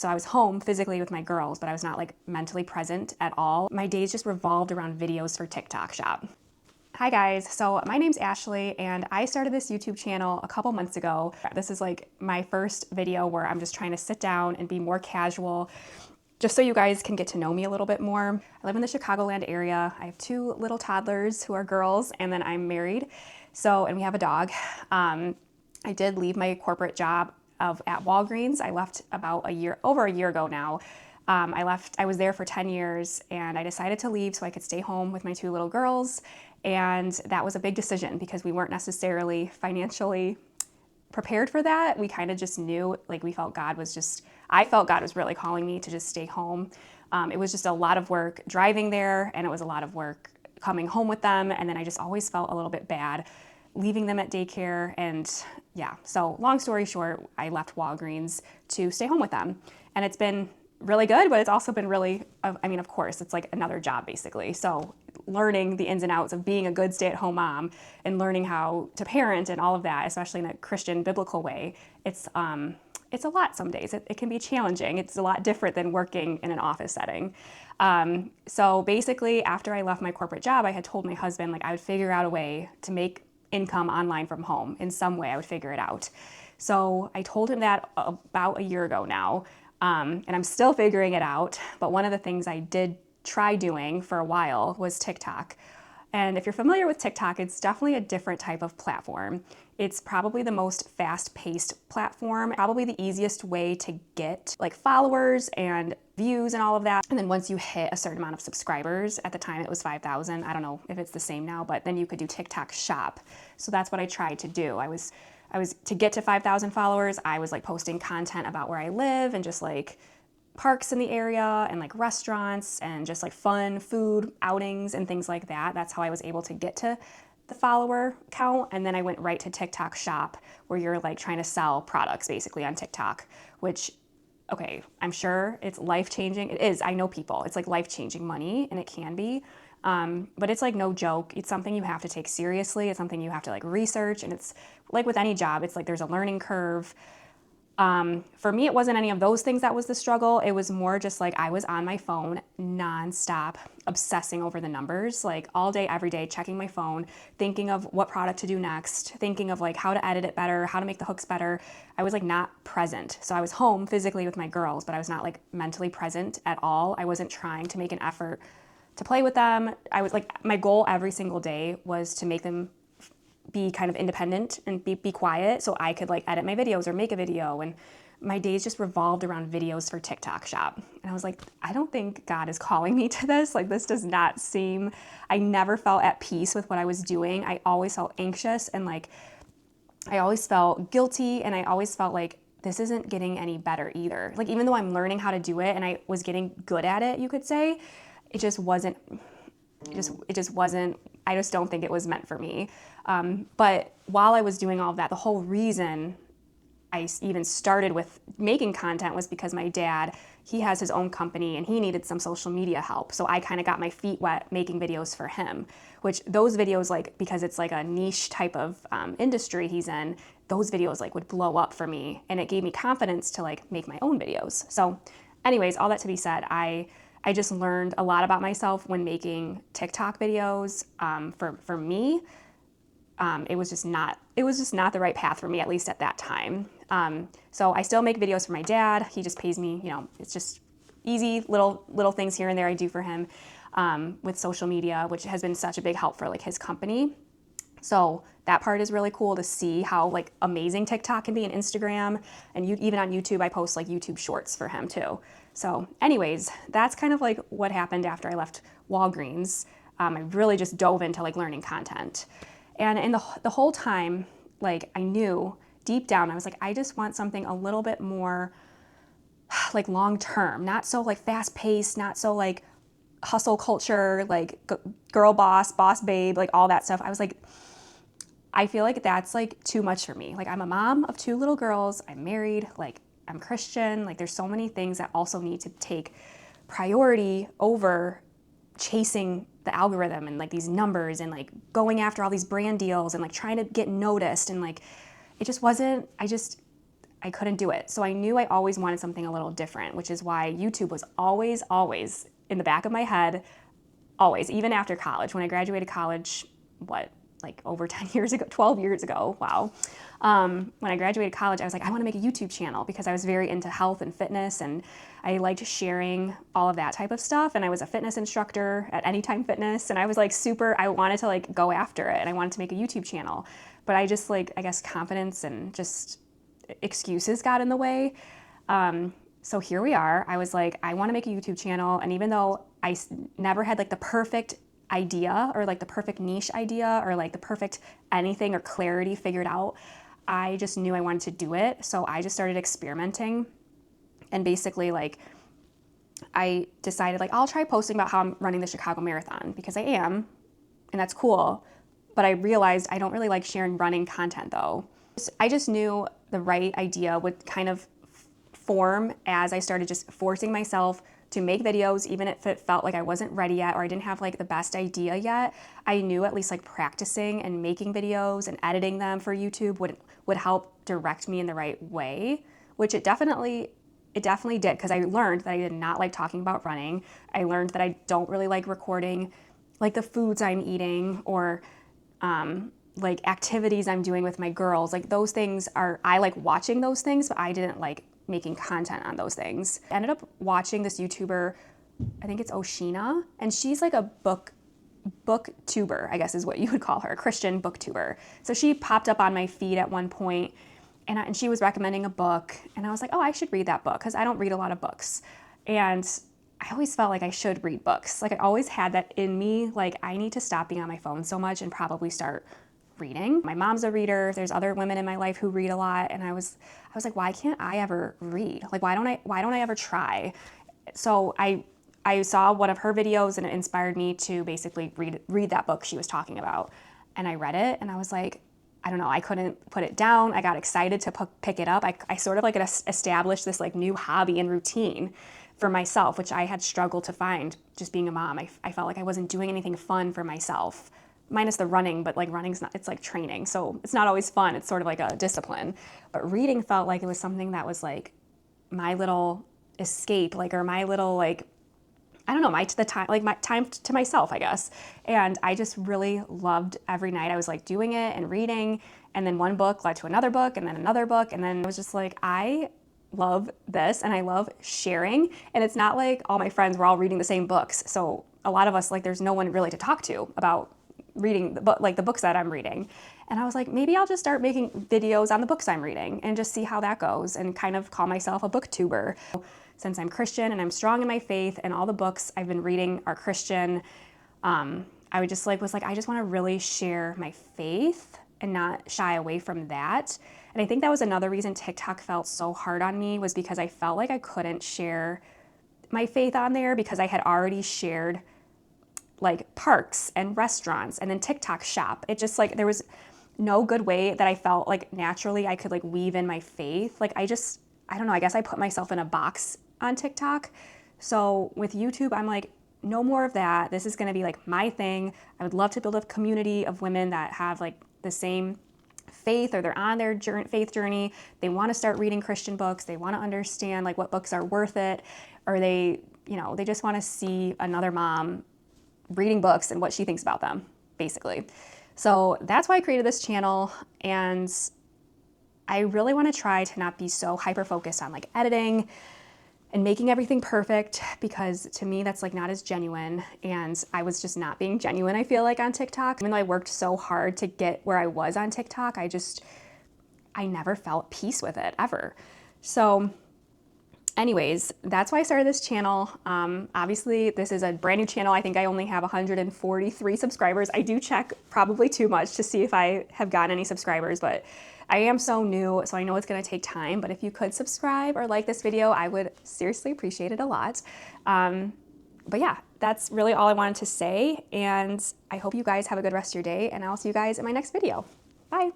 So I was home physically with my girls, but I was not like mentally present at all. My days just revolved around videos for TikTok Shop. Hi guys, so my name's Ashley and I started this YouTube channel a couple months ago. This is like my first video where I'm just trying to sit down and be more casual, just so you guys can get to know me a little bit more. I live in the Chicagoland area. I have 2 little toddlers who are girls, and then I'm married. And we have a dog. I did leave my corporate job at Walgreens. I left about over a year ago now. I was there for 10 years and I decided to leave so I could stay home with my 2 little girls. And that was a big decision because we weren't necessarily financially prepared for that. We kind of just knew, like I felt God was really calling me to just stay home. It was just a lot of work driving there, and it was a lot of work coming home with them. And then I just always felt a little bit bad leaving them at daycare. And yeah, so long story short, I left Walgreens to stay home with them. And it's been really good, but it's also been really, of course, it's like another job basically. So learning the ins and outs of being a good stay-at-home mom and learning how to parent and all of that, especially in a Christian biblical way, it's a lot some days. It can be challenging. It's a lot different than working in an office setting. So basically, after I left my corporate job, I had told my husband I would figure out a way to make income online from home. In some way, I would figure it out. So I told him that about a year ago now, and I'm still figuring it out. But one of the things I did try doing for a while was TikTok. And if you're familiar with TikTok, it's definitely a different type of platform. It's probably the most fast-paced platform, probably the easiest way to get followers and views and all of that. And then once you hit a certain amount of subscribers, at the time it was 5,000. I don't know if it's the same now, but then you could do TikTok Shop. So that's what I tried to do. I was to get to 5,000 followers, I was posting content about where I live and just parks in the area and restaurants and just fun food outings and things like that. That's how I was able to get to the follower count. And then I went right to TikTok Shop, where you're trying to sell products basically on TikTok, which, okay, I'm sure it's life-changing. It is, I know people. It's life-changing money, and it can be. But it's no joke. It's something you have to take seriously. It's something you have to research. And it's with any job, it's there's a learning curve. For me, it wasn't any of those things that was the struggle. It was more just I was on my phone nonstop, obsessing over the numbers, all day, every day, checking my phone, thinking of what product to do next, thinking of how to edit it better, how to make the hooks better. I was not present. So I was home physically with my girls, but I was not mentally present at all. I wasn't trying to make an effort to play with them. I was my goal every single day was to make them be kind of independent and be quiet so I could edit my videos or make a video. And my days just revolved around videos for TikTok Shop. And I was I don't think God is calling me to this. This does not seem, I never felt at peace with what I was doing. I always felt anxious and I always felt guilty, and I always felt this isn't getting any better either. Even though I'm learning how to do it and I was getting good at it, you could say, it just wasn't, I just don't think it was meant for me. But while I was doing all of that, the whole reason I even started with making content was because my dad, he has his own company and he needed some social media help. So I kind of got my feet wet making videos for him, which those videos, because it's a niche type of industry he's in, those videos would blow up for me. And it gave me confidence to make my own videos. So anyways, all that to be said, I just learned a lot about myself when making TikTok videos. For me, it was just not the right path for me, at least at that time. So I still make videos for my dad. He just pays me, it's just easy little things here and there I do for him with social media, which has been such a big help for his company. So that part is really cool to see how amazing TikTok can be, and Instagram, and even on YouTube, I post YouTube shorts for him too. So anyways, that's kind of what happened after I left Walgreens. I really just dove into learning content. And in the whole time, I knew deep down, I was I just want something a little bit more long term, not so fast paced, not so hustle culture, girl boss babe, all that stuff. I was I feel that's too much for me. I'm a mom of 2 little girls. I'm married. I'm Christian. There's so many things that also need to take priority over chasing the algorithm and these numbers and going after all these brand deals and trying to get noticed. And it just wasn't, I couldn't do it. So I knew I always wanted something a little different, which is why YouTube was always, always in the back of my head, always, even after college. When I graduated college, like over 10 years ago, 12 years ago, wow. When I graduated college, I was like, I want to make a YouTube channel because I was very into health and fitness, and I liked sharing all of that type of stuff. And I was a fitness instructor at Anytime Fitness, and I was like I wanted to like go after it, and I wanted to make a YouTube channel. But I just like, I guess confidence and just excuses got in the way. So here we are. I was like, I want to make a YouTube channel. And even though I never had like the perfect idea or like the perfect niche idea or like the perfect anything or clarity figured out, I just knew I wanted to do it. So I just started experimenting, and basically like I decided like I'll try posting about how I'm running the Chicago Marathon, because I am, and that's cool. But I realized I don't really like sharing running content though. I just knew the right idea would kind of form as I started just forcing myself to make videos, even if it felt like I wasn't ready yet or I didn't have like the best idea yet. I knew at least like practicing and making videos and editing them for YouTube would help direct me in the right way, which it definitely did, because I learned that I did not like talking about running. I learned that I don't really like recording like the foods I'm eating or like activities I'm doing with my girls. Like those things I like watching those things, but I didn't like making content on those things. I ended up watching this YouTuber, I think it's Oshina, and she's like a booktuber, I guess is what you would call her, a Christian booktuber. So she popped up on my feed at one point, and she was recommending a book, and I was like, oh, I should read that book, because I don't read a lot of books. And I always felt like I should read books. Like I always had that in me, like I need to stop being on my phone so much and probably start reading. My mom's a reader. There's other women in my life who read a lot, and I was like, why can't I ever read? Like why don't I ever try? So I saw one of her videos, and it inspired me to basically read that book she was talking about. And I read it, and I was like, I don't know, I couldn't put it down. I got excited to pick it up. I sort of like established this like new hobby and routine for myself, which I had struggled to find just being a mom. I felt like I wasn't doing anything fun for myself, minus the running, but like running's not, it's like training. So it's not always fun. It's sort of like a discipline. But reading felt like it was something that was like my little escape, like, or my little like, I don't know, my time to myself, I guess. And I just really loved every night. I was like doing it and reading, and then one book led to another book, and then another book. And then I was just like, I love this, and I love sharing. And it's not like all my friends were all reading the same books. So a lot of us, like, there's no one really to talk to about reading the book, like the books that I'm reading. And I was like, maybe I'll just start making videos on the books I'm reading and just see how that goes, and kind of call myself a booktuber. Since I'm Christian and I'm strong in my faith and all the books I've been reading are Christian, I was just like, I just want to really share my faith and not shy away from that. And I think that was another reason TikTok felt so hard on me, was because I felt like I couldn't share my faith on there, because I had already shared like parks and restaurants and then TikTok shop. It just like, there was no good way that I felt like naturally I could like weave in my faith. Like I don't know, I guess I put myself in a box on TikTok. So with YouTube, I'm like, no more of that. This is gonna be like my thing. I would love to build a community of women that have like the same faith, or they're on their faith journey. They wanna start reading Christian books. They wanna understand like what books are worth it, or they just wanna see another mom reading books and what she thinks about them, basically. So that's why I created this channel, and I really want to try to not be so hyper-focused on like editing and making everything perfect, because to me that's like not as genuine, and I was just not being genuine, I feel like, on TikTok. Even though I worked so hard to get where I was on TikTok, I never felt peace with it, ever. So anyways, that's why I started this channel. Obviously, this is a brand new channel. I think I only have 143 subscribers. I do check probably too much to see if I have gotten any subscribers, but I am so new, so I know it's gonna take time. But if you could subscribe or like this video, I would seriously appreciate it a lot. But yeah, that's really all I wanted to say. And I hope you guys have a good rest of your day, and I'll see you guys in my next video. Bye.